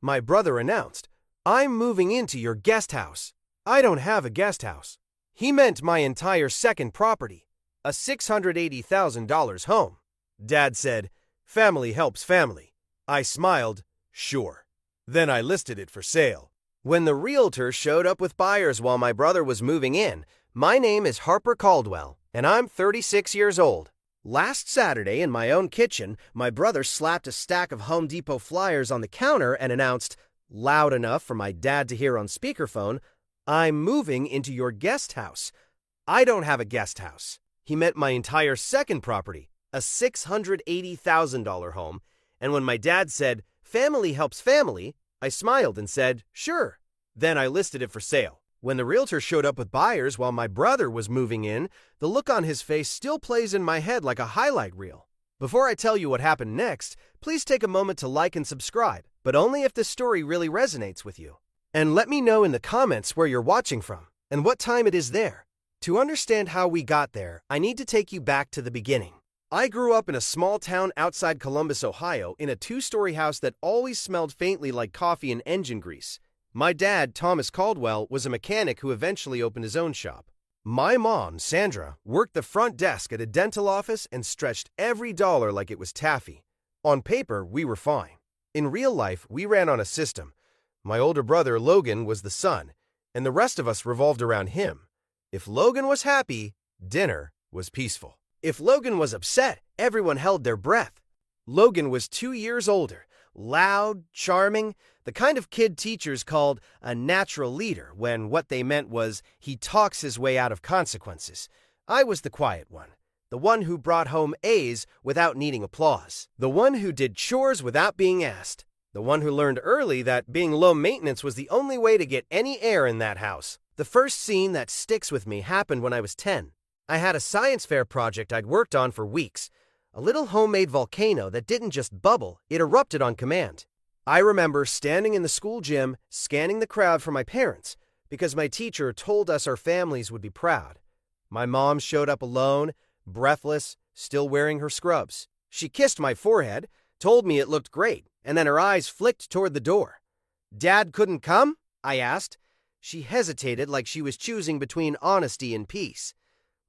My brother announced, "I'm moving into your guest house." I don't have a guest house. He meant my entire second property, a $680,000 home. Dad said, "Family helps family." I smiled, "Sure." Then I listed it for sale. When the realtor showed up with buyers while my brother was moving in, my name is Harper Caldwell, and I'm 36 years old. Last Saturday, in my own kitchen, my brother slapped a stack of Home Depot flyers on the counter and announced, loud enough for my dad to hear on speakerphone, "I'm moving into your guest house." I don't have a guest house. He meant my entire second property, a $680,000 home, and when my dad said, "Family helps family," I smiled and said, "Sure." Then I listed it for sale. When the realtor showed up with buyers while my brother was moving in, the look on his face still plays in my head like a highlight reel. Before I tell you what happened next, please take a moment to like and subscribe, but only if this story really resonates with you. And let me know in the comments where you're watching from and what time it is there. To understand how we got there, I need to take you back to the beginning. I grew up in a small town outside Columbus, Ohio, in a two-story house that always smelled faintly like coffee and engine grease. My dad, Thomas Caldwell, was a mechanic who eventually opened his own shop. My mom, Sandra, worked the front desk at a dental office and stretched every dollar like it was taffy. On paper, we were fine. In real life, we ran on a system. My older brother, Logan, was the son, and the rest of us revolved around him. If Logan was happy, dinner was peaceful. If Logan was upset, everyone held their breath. Logan was 2 years older, loud, charming, the kind of kid teachers called a natural leader when what they meant was he talks his way out of consequences. I was the quiet one, the one who brought home A's without needing applause, the one who did chores without being asked, the one who learned early that being low maintenance was the only way to get any air in that house. The first scene that sticks with me happened when I was 10. I had a science fair project I'd worked on for weeks. A little homemade volcano that didn't just bubble, it erupted on command. I remember standing in the school gym, scanning the crowd for my parents, because my teacher told us our families would be proud. My mom showed up alone, breathless, still wearing her scrubs. She kissed my forehead, told me it looked great, and then her eyes flicked toward the door. "Dad couldn't come?" I asked. She hesitated like she was choosing between honesty and peace.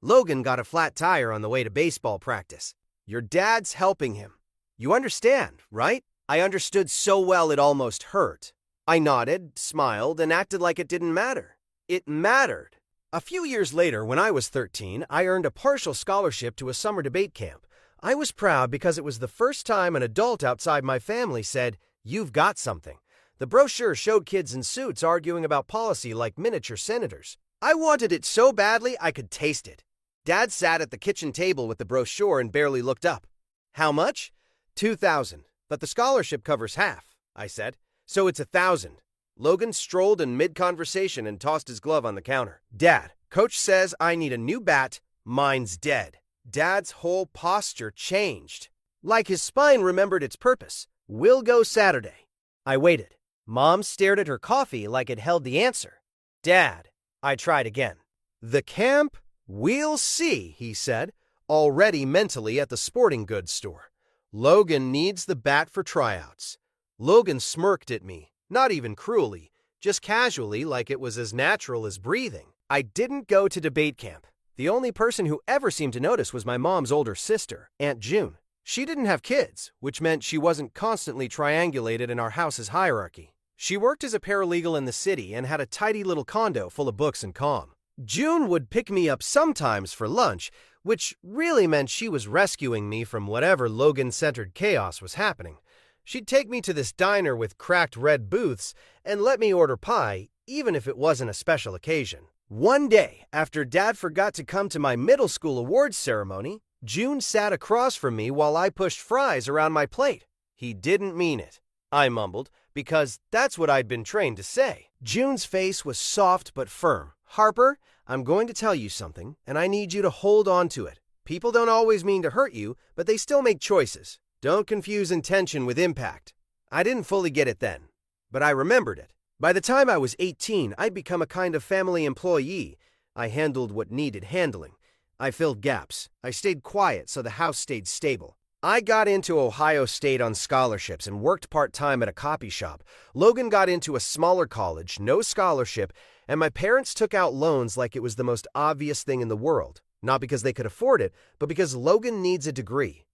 "Logan got a flat tire on the way to baseball practice. Your dad's helping him. You understand, right?" I understood so well it almost hurt. I nodded, smiled, and acted like it didn't matter. It mattered. A few years later, when I was 13, I earned a partial scholarship to a summer debate camp. I was proud because it was the first time an adult outside my family said, "You've got something." The brochure showed kids in suits arguing about policy like miniature senators. I wanted it so badly I could taste it. Dad sat at the kitchen table with the brochure and barely looked up. "How much?" $2,000. "But the scholarship covers half," I said. "So it's $1,000. Logan strolled in mid-conversation and tossed his glove on the counter. "Dad, Coach says I need a new bat. Mine's dead." Dad's whole posture changed. Like his spine remembered its purpose. "We'll go Saturday." I waited. Mom stared at her coffee like it held the answer. "Dad," I tried again. "The camp? We'll see," he said, already mentally at the sporting goods store. "Logan needs the bat for tryouts." Logan smirked at me, not even cruelly, just casually like it was as natural as breathing. I didn't go to debate camp. The only person who ever seemed to notice was my mom's older sister, Aunt June. She didn't have kids, which meant she wasn't constantly triangulated in our house's hierarchy. She worked as a paralegal in the city and had a tidy little condo full of books and calm. June would pick me up sometimes for lunch, which really meant she was rescuing me from whatever Logan-centered chaos was happening. She'd take me to this diner with cracked red booths and let me order pie, even if it wasn't a special occasion. One day, after Dad forgot to come to my middle school awards ceremony, June sat across from me while I pushed fries around my plate. "He didn't mean it," I mumbled, because that's what I'd been trained to say. June's face was soft but firm. "Harper, I'm going to tell you something, and I need you to hold on to it. People don't always mean to hurt you, but they still make choices. Don't confuse intention with impact." I didn't fully get it then, but I remembered it. By the time I was 18, I'd become a kind of family employee. I handled what needed handling. I filled gaps. I stayed quiet so the house stayed stable. I got into Ohio State on scholarships and worked part-time at a copy shop. Logan got into a smaller college, no scholarship, and my parents took out loans like it was the most obvious thing in the world. Not because they could afford it, but because Logan needs a degree.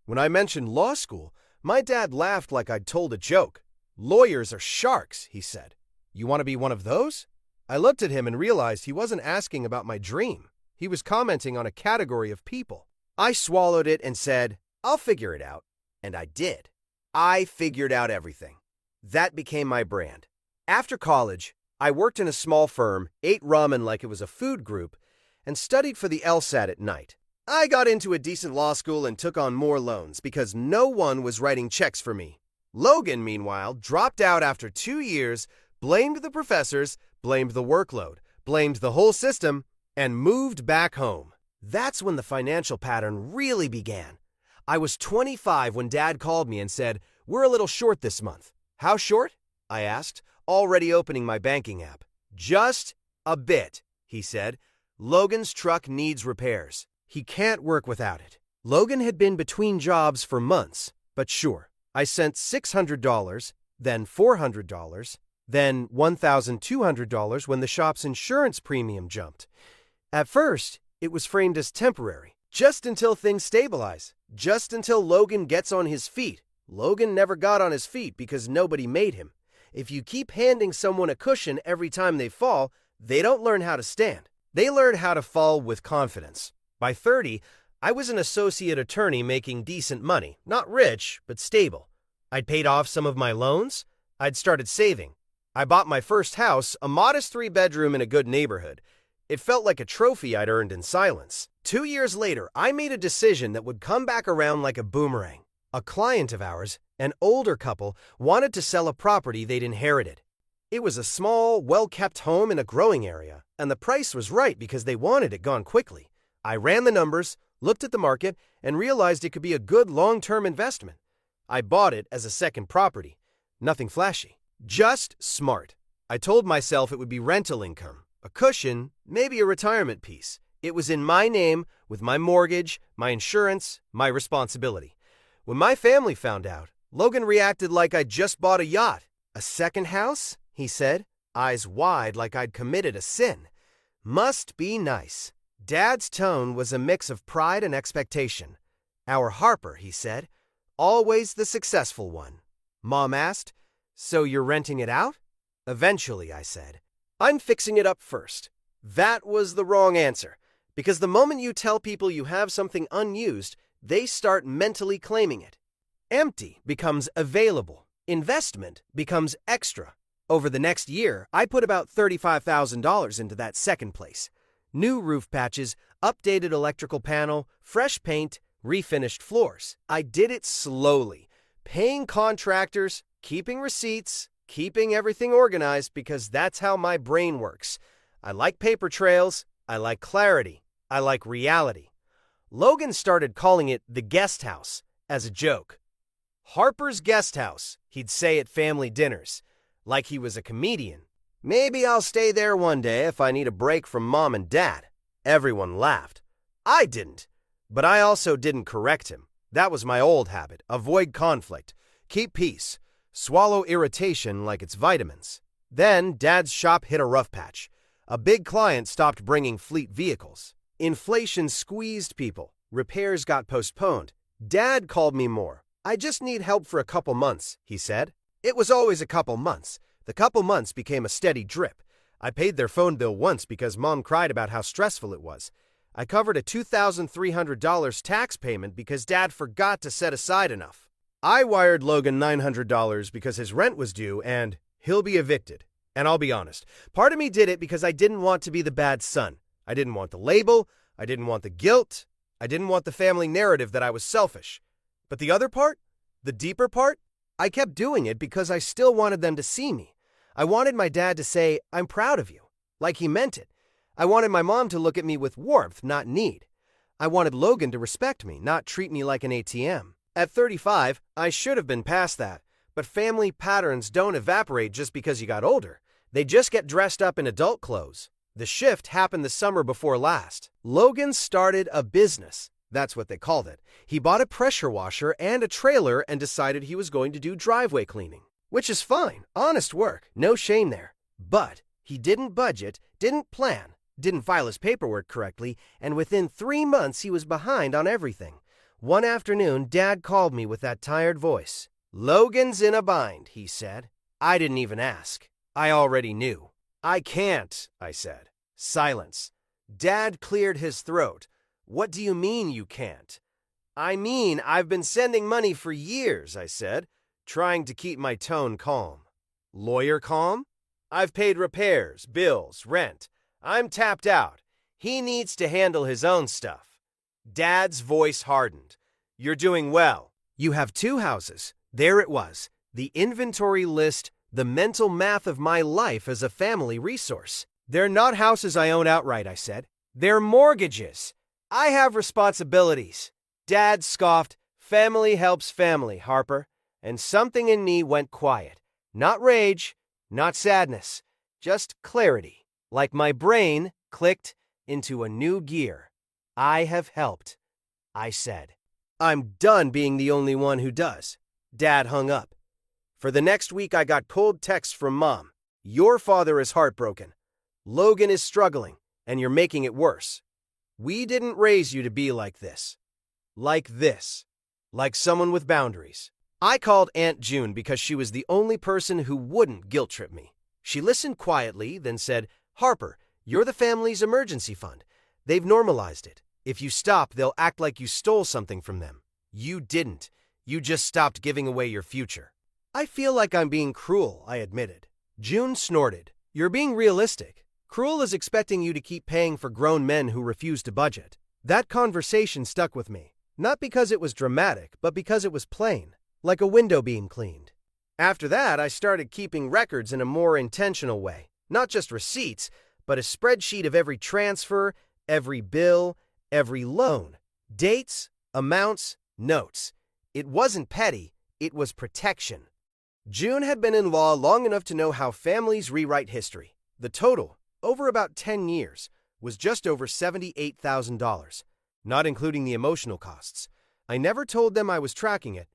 When I mentioned law school, my dad laughed like I'd told a joke. "Lawyers are sharks," he said. "You want to be one of those?" I looked at him and realized he wasn't asking about my dream. He was commenting on a category of people. I swallowed it and said, "I'll figure it out." And I did. I figured out everything. That became my brand. After college, I worked in a small firm, ate ramen like it was a food group, and studied for the LSAT at night. I got into a decent law school and took on more loans because no one was writing checks for me. Logan, meanwhile, dropped out after 2 years, blamed the professors, blamed the workload, blamed the whole system, and moved back home. That's when the financial pattern really began. I was 25 when Dad called me and said, "We're a little short this month." "How short?" I asked, already opening my banking app. "Just a bit," he said. "Logan's truck needs repairs. He can't work without it." Logan had been between jobs for months, but sure, I sent $600, then $400, then $1,200 when the shop's insurance premium jumped. At first, it was framed as temporary, just until things stabilize, just until Logan gets on his feet. Logan never got on his feet because nobody made him. If you keep handing someone a cushion every time they fall, they don't learn how to stand. They learn how to fall with confidence. By 30, I was an associate attorney making decent money, not rich, but stable. I'd paid off some of my loans. I'd started saving. I bought my first house, a modest 3-bedroom in a good neighborhood. It felt like a trophy I'd earned in silence. 2 years later, I made a decision that would come back around like a boomerang. A client of ours, an older couple, wanted to sell a property they'd inherited. It was a small, well-kept home in a growing area, and the price was right because they wanted it gone quickly. I ran the numbers, looked at the market, and realized it could be a good long-term investment. I bought it as a second property. Nothing flashy. Just smart. I told myself it would be rental income, a cushion, maybe a retirement piece. It was in my name, with my mortgage, my insurance, my responsibility. When my family found out, Logan reacted like I'd just bought a yacht. "A second house?" he said, eyes wide like I'd committed a sin. "Must be nice." Dad's tone was a mix of pride and expectation. "Our Harper," he said, "always the successful one." Mom asked, "So you're renting it out?" "Eventually," I said. "I'm fixing it up first." That was the wrong answer, because the moment you tell people you have something unused, they start mentally claiming it. Empty becomes available. Investment becomes extra. Over the next year, I put about $35,000 into that second place. New roof patches, updated electrical panel, fresh paint, refinished floors. I did it slowly, paying contractors, keeping receipts, keeping everything organized because that's how my brain works. I like paper trails, I like clarity, I like reality. Logan started calling it the guest house as a joke. "Harper's Guest House," he'd say at family dinners, like he was a comedian. "Maybe I'll stay there one day if I need a break from Mom and Dad." Everyone laughed. I didn't. But I also didn't correct him. That was my old habit. Avoid conflict. Keep peace. Swallow irritation like it's vitamins. Then Dad's shop hit a rough patch. A big client stopped bringing fleet vehicles. Inflation squeezed people. Repairs got postponed. Dad called me more. "I just need help for a couple months," he said. It was always a couple months. The couple months became a steady drip. I paid their phone bill once because Mom cried about how stressful it was. I covered a $2,300 tax payment because Dad forgot to set aside enough. I wired Logan $900 because his rent was due and he'll be evicted. And I'll be honest, part of me did it because I didn't want to be the bad son. I didn't want the label. I didn't want the guilt. I didn't want the family narrative that I was selfish. But the other part, the deeper part, I kept doing it because I still wanted them to see me. I wanted my dad to say, "I'm proud of you," like he meant it. I wanted my mom to look at me with warmth, not need. I wanted Logan to respect me, not treat me like an ATM. At 35, I should have been past that, but family patterns don't evaporate just because you got older. They just get dressed up in adult clothes. The shift happened the summer before last. Logan started a business. That's what they called it. He bought a pressure washer and a trailer and decided he was going to do driveway cleaning. Which is fine, honest work, no shame there. But he didn't budget, didn't plan, didn't file his paperwork correctly, and within 3 months he was behind on everything. One afternoon, Dad called me with that tired voice. "Logan's in a bind," he said. I didn't even ask. I already knew. "I can't," I said. Silence. Dad cleared his throat. "What do you mean you can't?" "I mean, I've been sending money for years," I said, trying to keep my tone calm. "Lawyer calm? I've paid repairs, bills, rent. I'm tapped out. He needs to handle his own stuff." Dad's voice hardened. "You're doing well. You have 2 houses." There it was, the inventory list, the mental math of my life as a family resource. "They're not houses I own outright," I said. "They're mortgages. I have responsibilities." Dad scoffed. "Family helps family, Harper." And something in me went quiet. Not rage, not sadness, just clarity. Like my brain clicked into a new gear. "I have helped," I said. "I'm done being the only one who does." Dad hung up. For the next week, I got cold texts from Mom. "Your father is heartbroken. Logan is struggling, and you're making it worse. We didn't raise you to be like this. Like this. Like someone with boundaries." I called Aunt June because she was the only person who wouldn't guilt-trip me. She listened quietly, then said, "Harper, you're the family's emergency fund. They've normalized it. If you stop, they'll act like you stole something from them. You didn't. You just stopped giving away your future." "I feel like I'm being cruel," I admitted. June snorted. "You're being realistic. Cruel is expecting you to keep paying for grown men who refuse to budget." That conversation stuck with me, not because it was dramatic, but because it was plain, like a window being cleaned. After that, I started keeping records in a more intentional way. Not just receipts, but a spreadsheet of every transfer, every bill, every loan. Dates, amounts, notes. It wasn't petty, it was protection. June had been in law long enough to know how families rewrite history. The total, over about 10 years, was just over $78,000, not including the emotional costs. I never told them I was tracking it.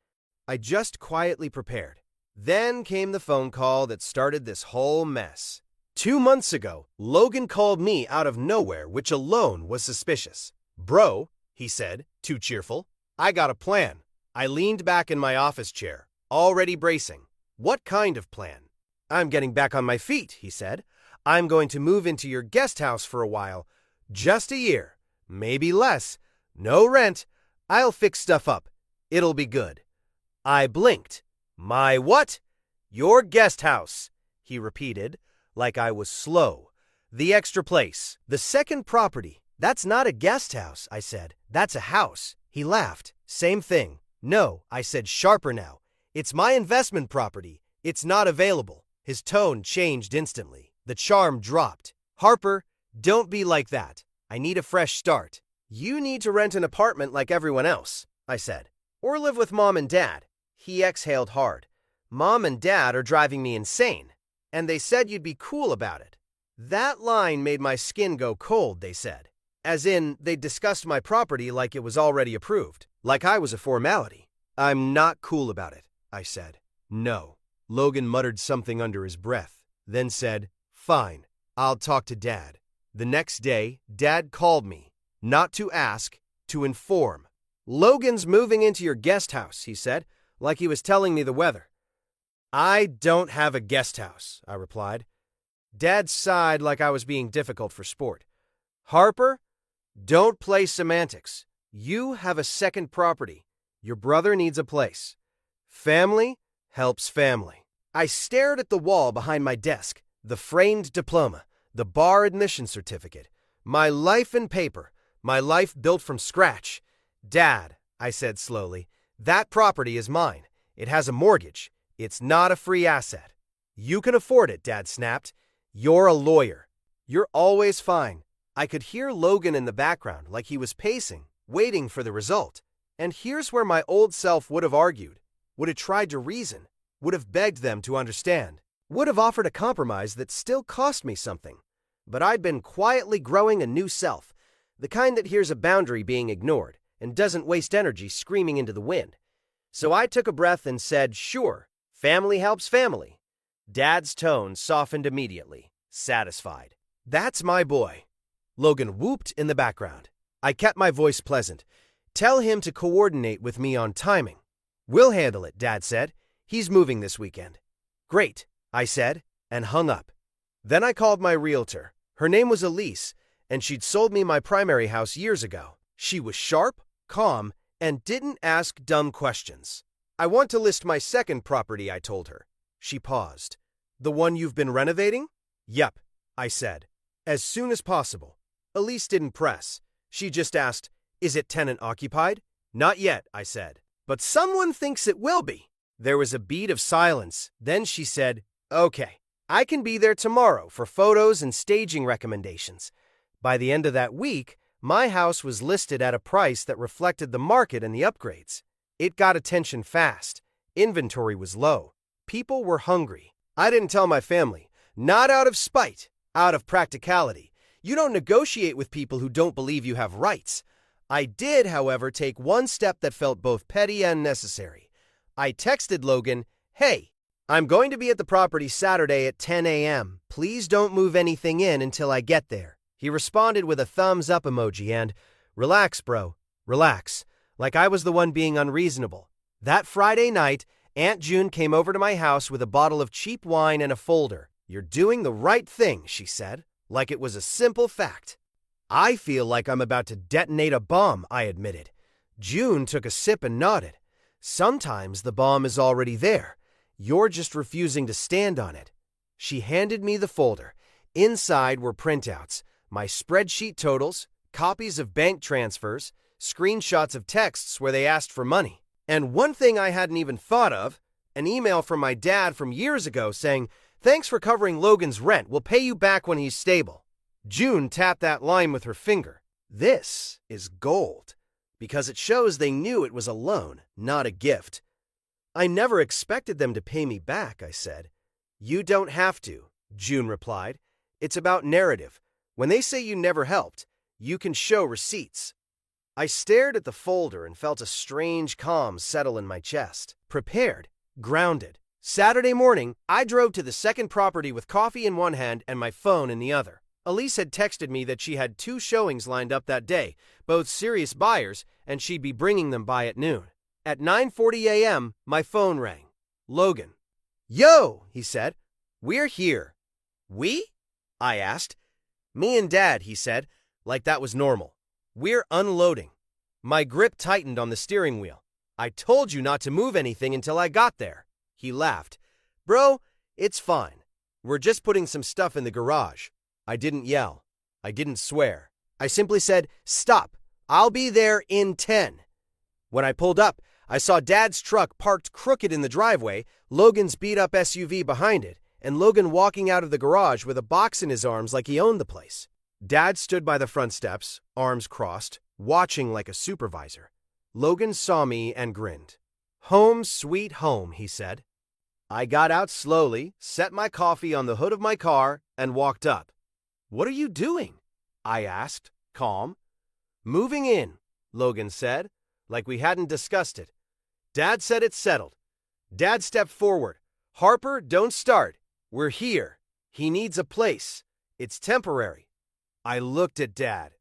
I just quietly prepared. Then came the phone call that started this whole mess. 2 months ago, Logan called me out of nowhere, which alone was suspicious. "Bro," he said, too cheerful, "I got a plan." I leaned back in my office chair, already bracing. "What kind of plan?" "I'm getting back on my feet," he said. "I'm going to move into your guest house for a while. Just a year, maybe less. No rent. I'll fix stuff up. It'll be good." I blinked. "My what?" "Your guest house," he repeated, like I was slow. "The extra place. The second property. That's not a guest house," I said. "That's a house." He laughed. "Same thing." "No," I said, sharper now. "It's my investment property. It's not available." His tone changed instantly. The charm dropped. "Harper, don't be like that. I need a fresh start." "You need to rent an apartment like everyone else," I said. "Or live with Mom and Dad." He exhaled hard. "Mom and Dad are driving me insane. And they said you'd be cool about it." That line made my skin go cold, they said. As in, they discussed my property like it was already approved, like I was a formality. "I'm not cool about it," I said. "No." Logan muttered something under his breath, then said, "Fine, I'll talk to Dad." The next day, Dad called me, not to ask, to inform. "Logan's moving into your guest house," he said, like he was telling me the weather. "I don't have a guest house," I replied. Dad sighed like I was being difficult for sport. "Harper, don't play semantics. You have a second property. Your brother needs a place. Family helps family." I stared at the wall behind my desk, the framed diploma, the bar admission certificate, my life in paper, my life built from scratch. "Dad," I said slowly, "that property is mine. It has a mortgage. It's not a free asset." "You can afford it," Dad snapped. "You're a lawyer." "You're always fine." I could hear Logan in the background like he was pacing, waiting for the result. And here's where my old self would have argued, would have tried to reason, would have begged them to understand, would have offered a compromise that still cost me something. But I'd been quietly growing a new self, the kind that hears a boundary being ignored and doesn't waste energy screaming into the wind. So I took a breath and said, sure, family helps family. Dad's tone softened immediately, satisfied. That's my boy. Logan whooped in the background. I kept my voice pleasant. Tell him to coordinate with me on timing. We'll handle it, Dad said. He's moving this weekend. Great, I said, and hung up. Then I called my realtor. Her name was Elise, and she'd sold me my primary house years ago. She was sharp, calm, and didn't ask dumb questions. I want to list my second property, I told her. She paused. The one you've been renovating? Yep, I said. As soon as possible. Elise didn't press. She just asked, is it tenant occupied? Not yet, I said. But someone thinks it will be. There was a beat of silence. Then she said, okay, I can be there tomorrow for photos and staging recommendations. By the end of that week, my house was listed at a price that reflected the market and the upgrades. It got attention fast. Inventory was low. People were hungry. I didn't tell my family. Not out of spite, out of practicality. You don't negotiate with people who don't believe you have rights. I did, however, take one step that felt both petty and necessary. I texted Logan, hey, I'm going to be at the property Saturday at 10 a.m. Please don't move anything in until I get there. He responded with a thumbs up emoji and, relax, bro, relax, like I was the one being unreasonable. That Friday night, Aunt June came over to my house with a bottle of cheap wine and a folder. You're doing the right thing, she said, like it was a simple fact. I feel like I'm about to detonate a bomb, I admitted. June took a sip and nodded. Sometimes the bomb is already there. You're just refusing to stand on it. She handed me the folder. Inside were printouts, my spreadsheet totals, copies of bank transfers, screenshots of texts where they asked for money. And one thing I hadn't even thought of, an email from my dad from years ago saying, thanks for covering Logan's rent. We'll pay you back when he's stable. June tapped that line with her finger. This is gold, because it shows they knew it was a loan, not a gift. I never expected them to pay me back, I said. You don't have to, June replied. It's about narrative. When they say you never helped, you can show receipts. I stared at the folder and felt a strange calm settle in my chest. Prepared, grounded. Saturday morning, I drove to the second property with coffee in one hand and my phone in the other. Elise had texted me that she had 2 showings lined up that day, both serious buyers, and she'd be bringing them by at noon. At 9:40 a.m., my phone rang. Logan. Yo, he said. We're here. We? I asked. Me and Dad, he said, like that was normal. We're unloading. My grip tightened on the steering wheel. I told you not to move anything until I got there. He laughed. Bro, it's fine. We're just putting some stuff in the garage. I didn't yell. I didn't swear. I simply said, stop. I'll be there in 10. When I pulled up, I saw Dad's truck parked crooked in the driveway, Logan's beat-up SUV behind it, and Logan walking out of the garage with a box in his arms like he owned the place. Dad stood by the front steps, arms crossed, watching like a supervisor. Logan saw me and grinned. Home sweet home, he said. I got out slowly, set my coffee on the hood of my car, and walked up. What are you doing? I asked, calm. Moving in, Logan said, like we hadn't discussed it. Dad said it's settled. Dad stepped forward. Harper, don't start. We're here. He needs a place. It's temporary. I looked at Dad.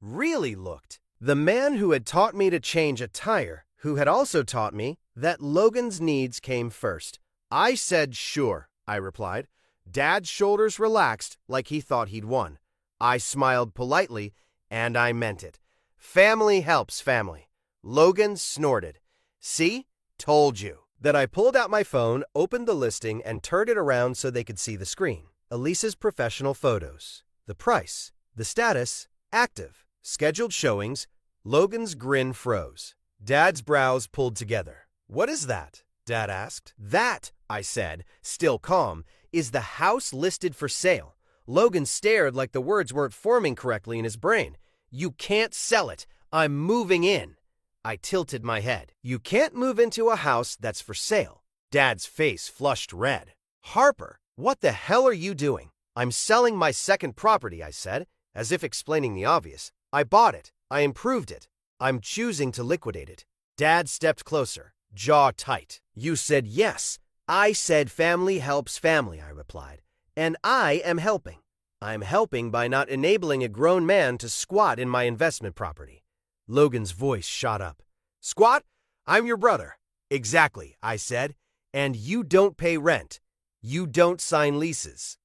Really looked. The man who had taught me to change a tire, who had also taught me that Logan's needs came first. I said sure, I replied. Dad's shoulders relaxed like he thought he'd won. I smiled politely, and I meant it. Family helps family. Logan snorted. See? Told you. Then I pulled out my phone, opened the listing, and turned it around so they could see the screen. Elise's professional photos. The price. The status. Active. Scheduled showings. Logan's grin froze. Dad's brows pulled together. What is that? Dad asked. That, I said, still calm, is the house listed for sale. Logan stared like the words weren't forming correctly in his brain. You can't sell it. I'm moving in. I tilted my head. You can't move into a house that's for sale. Dad's face flushed red. Harper, what the hell are you doing? I'm selling my second property, I said, as if explaining the obvious. I bought it. I improved it. I'm choosing to liquidate it. Dad stepped closer, jaw tight. You said yes. I said family helps family, I replied. And I am helping. I'm helping by not enabling a grown man to squat in my investment property. Logan's voice shot up. Squat? I'm your brother. Exactly, I said. And you don't pay rent. You don't sign leases.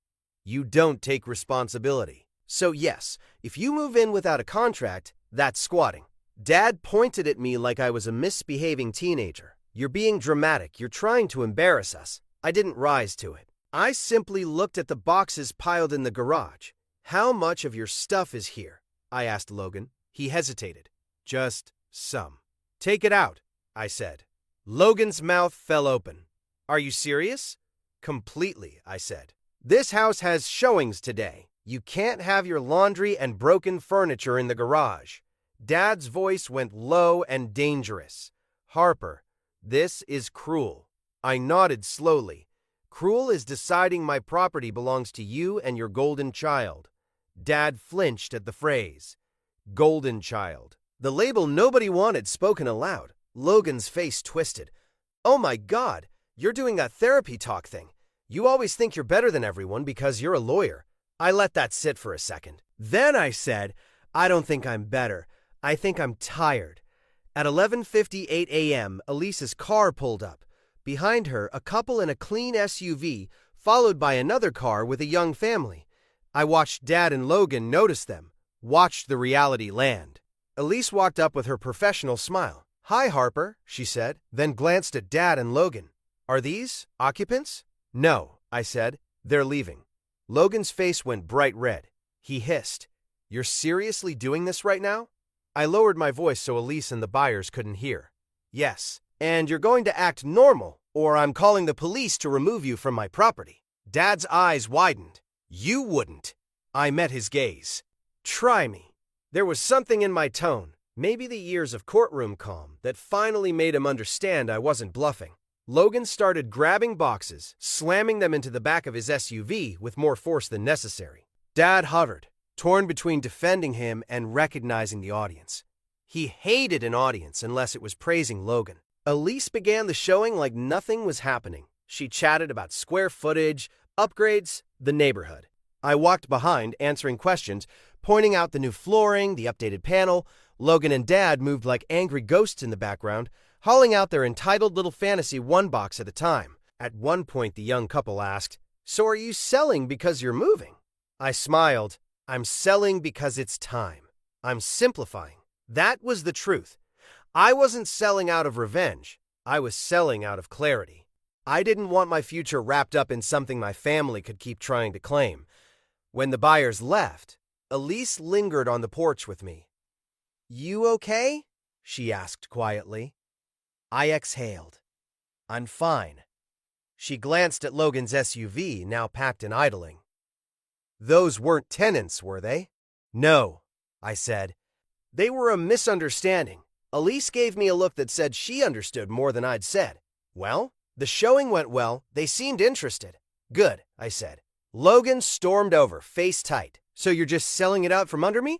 You don't take responsibility. So yes, if you move in without a contract, that's squatting. Dad pointed at me like I was a misbehaving teenager. You're being dramatic. You're trying to embarrass us. I didn't rise to it. I simply looked at the boxes piled in the garage. How much of your stuff is here? I asked Logan. He hesitated. Just some. Take it out, I said. Logan's mouth fell open. Are you serious? Completely, I said. This house has showings today. You can't have your laundry and broken furniture in the garage. Dad's voice went low and dangerous. Harper, this is cruel. I nodded slowly. Cruel is deciding my property belongs to you and your golden child. Dad flinched at the phrase. Golden child. The label nobody wanted spoken aloud. Logan's face twisted. Oh my God, you're doing that therapy talk thing. You always think you're better than everyone because you're a lawyer. I let that sit for a second. Then I said, I don't think I'm better. I think I'm tired. At 11:58 a.m., Elise's car pulled up. Behind her, a couple in a clean SUV, followed by another car with a young family. I watched Dad and Logan notice them, watched the reality land. Elise walked up with her professional smile. Hi, Harper, she said, then glanced at Dad and Logan. Are these occupants? No, I said. They're leaving. Logan's face went bright red. He hissed. You're seriously doing this right now? I lowered my voice so Elise and the buyers couldn't hear. Yes, and you're going to act normal, or I'm calling the police to remove you from my property. Dad's eyes widened. You wouldn't. I met his gaze. Try me. There was something in my tone, maybe the years of courtroom calm, that finally made him understand I wasn't bluffing. Logan started grabbing boxes, slamming them into the back of his SUV with more force than necessary. Dad hovered, torn between defending him and recognizing the audience. He hated an audience unless it was praising Logan. Elise began the showing like nothing was happening. She chatted about square footage, upgrades, the neighborhood. I walked behind, answering questions, pointing out the new flooring, the updated panel. Logan and Dad moved like angry ghosts in the background, hauling out their entitled little fantasy one box at a time. At one point, the young couple asked, So are you selling because you're moving? I smiled. I'm selling because it's time. I'm simplifying. That was the truth. I wasn't selling out of revenge. I was selling out of clarity. I didn't want my future wrapped up in something my family could keep trying to claim. When the buyers left, Elise lingered on the porch with me. You okay? She asked quietly. I exhaled. I'm fine. She glanced at Logan's SUV, now packed and idling. Those weren't tenants, were they? No, I said. They were a misunderstanding. Elise gave me a look that said she understood more than I'd said. Well, the showing went well. They seemed interested. Good, I said. Logan stormed over, face tight. So you're just selling it out from under me?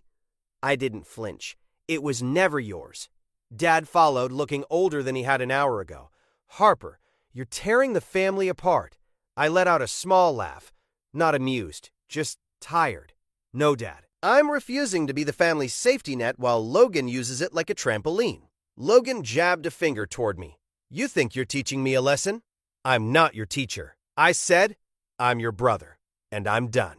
I didn't flinch. It was never yours. Dad followed, looking older than he had an hour ago. Harper, you're tearing the family apart. I let out a small laugh. Not amused, just tired. No, Dad. I'm refusing to be the family's safety net while Logan uses it like a trampoline. Logan jabbed a finger toward me. You think you're teaching me a lesson? I'm not your teacher. I said, I'm your brother, and I'm done.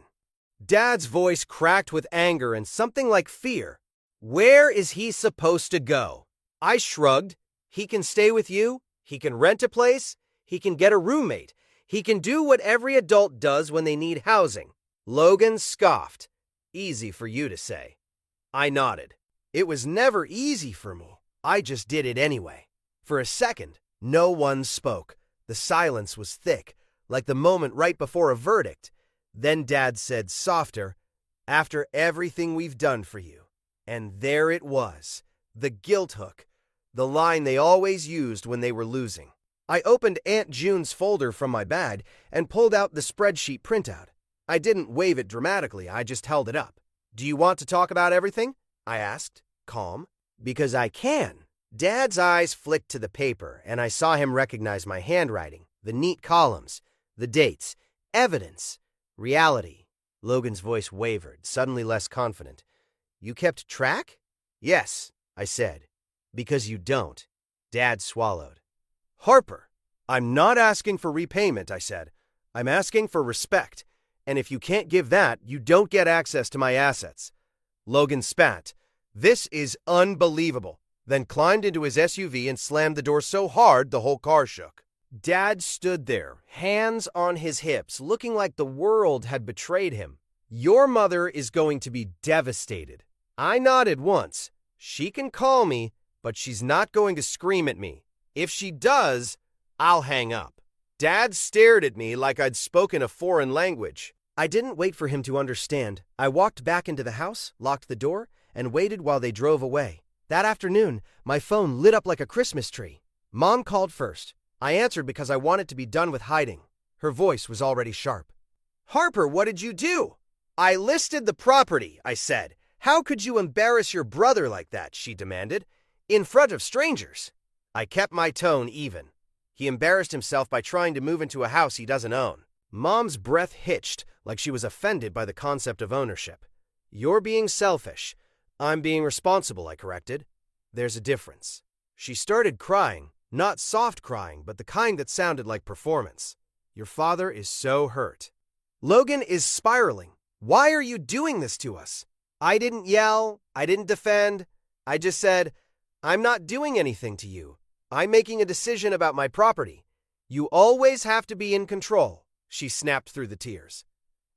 Dad's voice cracked with anger and something like fear. Where is he supposed to go? I shrugged. He can stay with you. He can rent a place. He can get a roommate. He can do what every adult does when they need housing. Logan scoffed. Easy for you to say. I nodded. It was never easy for me. I just did it anyway. For a second, no one spoke. The silence was thick, like the moment right before a verdict. Then Dad said softer, after everything we've done for you. And there it was, the guilt hook, the line they always used when they were losing. I opened Aunt June's folder from my bag and pulled out the spreadsheet printout. I didn't wave it dramatically, I just held it up. Do you want to talk about everything? I asked, calm. Because I can. Dad's eyes flicked to the paper, and I saw him recognize my handwriting, the neat columns, the dates, evidence, reality. Logan's voice wavered, suddenly less confident. You kept track? Yes, I said. Because you don't. Dad swallowed. Harper, I'm not asking for repayment, I said. I'm asking for respect. And if you can't give that, you don't get access to my assets. Logan spat. This is unbelievable. Then climbed into his SUV and slammed the door so hard the whole car shook. Dad stood there, hands on his hips, looking like the world had betrayed him. Your mother is going to be devastated. I nodded once. She can call me, but she's not going to scream at me. If she does, I'll hang up. Dad stared at me like I'd spoken a foreign language. I didn't wait for him to understand. I walked back into the house, locked the door, and waited while they drove away. That afternoon, my phone lit up like a Christmas tree. Mom called first. I answered because I wanted to be done with hiding. Her voice was already sharp. Harper, what did you do? I listed the property, I said. How could you embarrass your brother like that, she demanded. In front of strangers. I kept my tone even. He embarrassed himself by trying to move into a house he doesn't own. Mom's breath hitched like she was offended by the concept of ownership. You're being selfish. I'm being responsible, I corrected. There's a difference. She started crying, not soft crying, but the kind that sounded like performance. Your father is so hurt. Logan is spiraling. Why are you doing this to us? I didn't yell. I didn't defend. I just said, I'm not doing anything to you. I'm making a decision about my property. You always have to be in control, she snapped through the tears.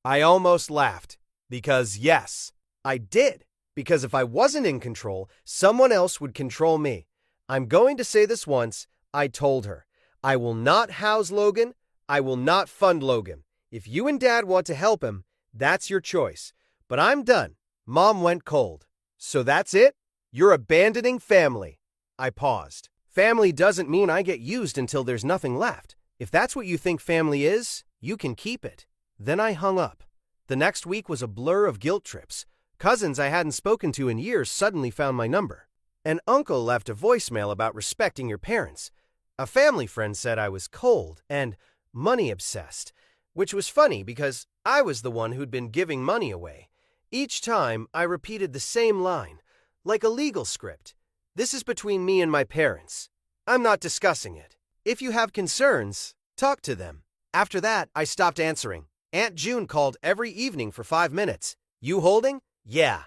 I almost laughed. Because yes, I did. Because if I wasn't in control, someone else would control me. I'm going to say this once, I told her. I will not house Logan. I will not fund Logan. If you and Dad want to help him, that's your choice. But I'm done. Mom went cold. So that's it? You're abandoning family. I paused. Family doesn't mean I get used until there's nothing left. If that's what you think family is, you can keep it. Then I hung up. The next week was a blur of guilt trips. Cousins I hadn't spoken to in years suddenly found my number. An uncle left a voicemail about respecting your parents. A family friend said I was cold and money-obsessed, which was funny because I was the one who'd been giving money away. Each time, I repeated the same line, like a legal script. This is between me and my parents. I'm not discussing it. If you have concerns, talk to them. After that, I stopped answering. Aunt June called every evening for 5 minutes. You holding? Yeah.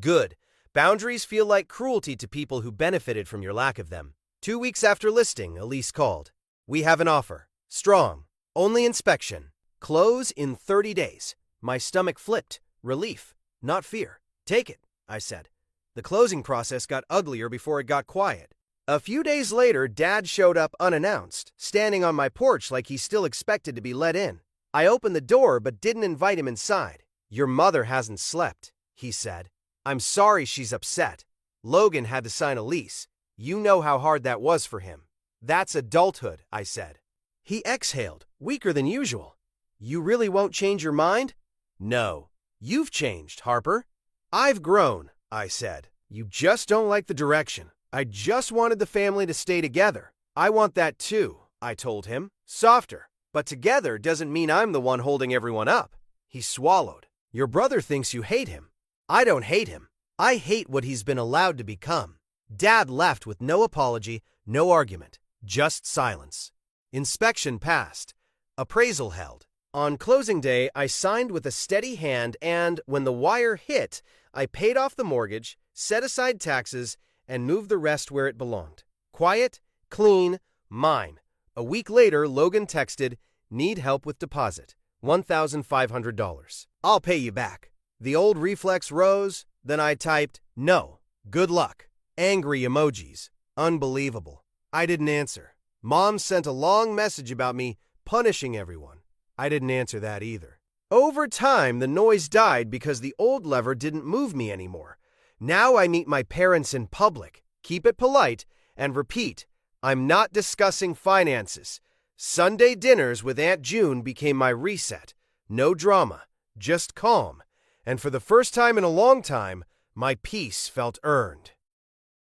Good. Boundaries feel like cruelty to people who benefited from your lack of them. 2 weeks after listing, Elise called. We have an offer. Strong. Only inspection. Close in 30 days. My stomach flipped. Relief, not fear. Take it, I said. The closing process got uglier before it got quiet. A few days later, Dad showed up unannounced, standing on my porch like he still expected to be let in. I opened the door but didn't invite him inside. Your mother hasn't slept, he said. I'm sorry she's upset. Logan had to sign a lease. You know how hard that was for him. That's adulthood, I said. He exhaled, weaker than usual. You really won't change your mind? No. You've changed, Harper. I've grown, I said. You just don't like the direction. I just wanted the family to stay together. I want that too, I told him. Softer. But together doesn't mean I'm the one holding everyone up. He swallowed. Your brother thinks you hate him. I don't hate him. I hate what he's been allowed to become. Dad left with no apology, no argument, just silence. Inspection passed. Appraisal held. On closing day, I signed with a steady hand and, when the wire hit, I paid off the mortgage, set aside taxes, and moved the rest where it belonged. Quiet, clean, mine. A week later, Logan texted, need help with deposit, $1,500. I'll pay you back. The old reflex rose, then I typed, no, good luck. Angry emojis. Unbelievable. I didn't answer. Mom sent a long message about me punishing everyone. I didn't answer that either. Over time, the noise died because the old lever didn't move me anymore. Now I meet my parents in public, keep it polite, and repeat, I'm not discussing finances. Sunday dinners with Aunt June became my reset. No drama, just calm. And for the first time in a long time, my peace felt earned.